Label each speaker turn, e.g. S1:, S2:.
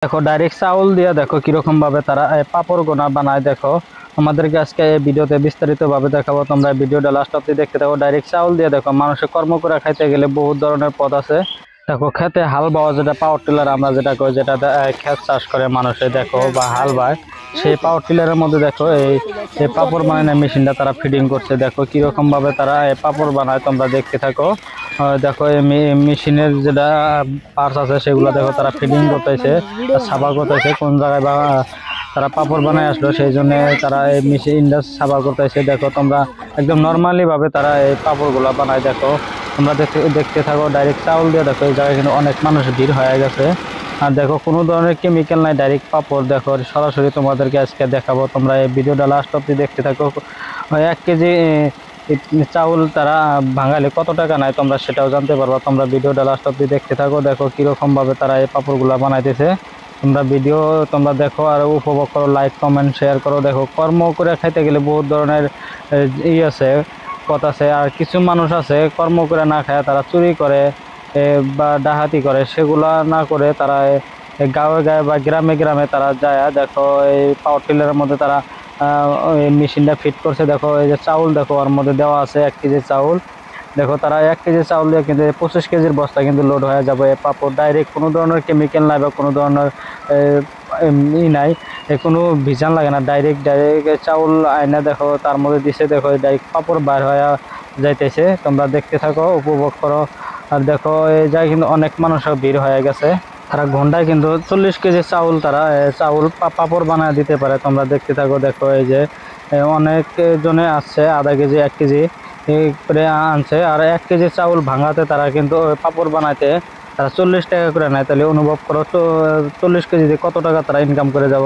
S1: দেখো ডাইরেক্ট চাউল দিয়ে দেখো কিরকম ভাবে তারা পাপড় গোনা বানায়। দেখো আমাদেরকে আজকে এই ভিডিওতে বিস্তারিত ভাবে দেখাবো, তোমরা ভিডিওটা লাস্ট অব্দি দেখতে থাকো। ডাইরেক্ট চাউল দিয়ে দেখো মানুষের কর্ম করে খাইতে গেলে বহুত ধরনের পথ আছে। দেখো খেতে হাল বাওয়া, যেটা পাওয়ার টিলার আমরা যেটা কই, যেটা ক্ষেত চাষ করে মানুষে দেখো বা হাল বায়, সেই পাওয়ার টিলারের মধ্যে দেখো এই পাপড় বানানোর মেশিনটা তারা ফিটিং করছে। দেখো কিরকম ভাবে তারা পাপড় বানায়, তোমরা দেখতে থাকো। দেখো এই মেশিনের যেটা পার্টস আছে সেগুলো দেখো তারা ফিটিং করতেছে, সাবা করতেছে। কোন জায়গায় বা তারা পাপড় বানায় আসলো সেই জন্য তারা এই মেশিনটা সাবা করতেছে। দেখো তোমরা একদম নর্মালি ভাবে তারা এই পাপড়গুলা বানায়। দেখো তোমরা দেখতে থাকো। ডাইরেক্ট চাউল দিয়ে দেখো এই জায়গায় কিন্তু অনেক মানুষ ভিড় হয়ে গেছে। আর দেখো কোনো ধরনের কেমিক্যাল নাই, ডাইরেক্ট পাপড়। দেখো সরাসরি তোমাদেরকে আজকে দেখাবো, তোমরা এই ভিডিওটা লাস্ট অব্দি দেখতে থাকো। 1 কেজি চাউল তারা ভাঙালে কত টাকা নেয় তোমরা সেটাও জানতে পারবা। তোমরা ভিডিওটা লাস্ট অব্দি দেখতে থাকো। দেখো কিরকম ভাবে তারা এই পাপড়গুলা বানাইতেছে। তোমরা ভিডিও তোমরা দেখো আর উপভোগ করো, লাইক কমেন্ট শেয়ার করো। দেখো কর্ম করে খাইতে গেলে বহুত ধরনের আছে, পথ আছে। আর কিছু মানুষ আছে কর্ম করে না খায়, তারা চুরি করে বা ডাকাতি করে। সেগুলা না করে তারা গাঁয়ে গাঁয়ে বা গ্রামে গ্রামে তারা যায়। দেখো এই পাওয়ার টিলারের মধ্যে তারা এই মেশিনটা ফিট করছে। দেখো এই যে চাউল দেখো ওর মধ্যে দেওয়া আছে 1 কেজি চাউল। দেখো তারা 1 কেজি চাউল দিয়ে কিন্তু 25 কেজির বস্তা কিন্তু লোড হয়ে যাবে। পাপড় ডাইরেক্ট কোনো ধরনের কেমিক্যাল নাই বা কোনো ধরনের নাই, কোনো ভিজান লাগে না। ডাইরেক্ট চাউল আয়না দেখো তার মধ্যে দিছে। দেখো ডাইরেক্ট পাপড় বার হয়ে যাইতেছে। তোমরা দেখতে থাকো, উপভোগ করো। আর দেখো এই জায়গায় কিন্তু অনেক মানুষের ভিড় হয়ে গেছে। তারা ঘন্টায় কিন্তু 40 কেজি চাউল তারা পাপড় বানায় দিতে পারে। তোমরা দেখতে থাকো। দেখো এই যে অনেক জনে আসছে, আধা কেজি 1 কেজি করে আনছে। আর 1 কেজি চাউল ভাঙাতে তারা কিন্তু পাপড় বানাইতে তারা 40 টাকা করে নেয়। তাহলে অনুভব করো তো 40 কেজিতে কত টাকা তারা ইনকাম করে যাব।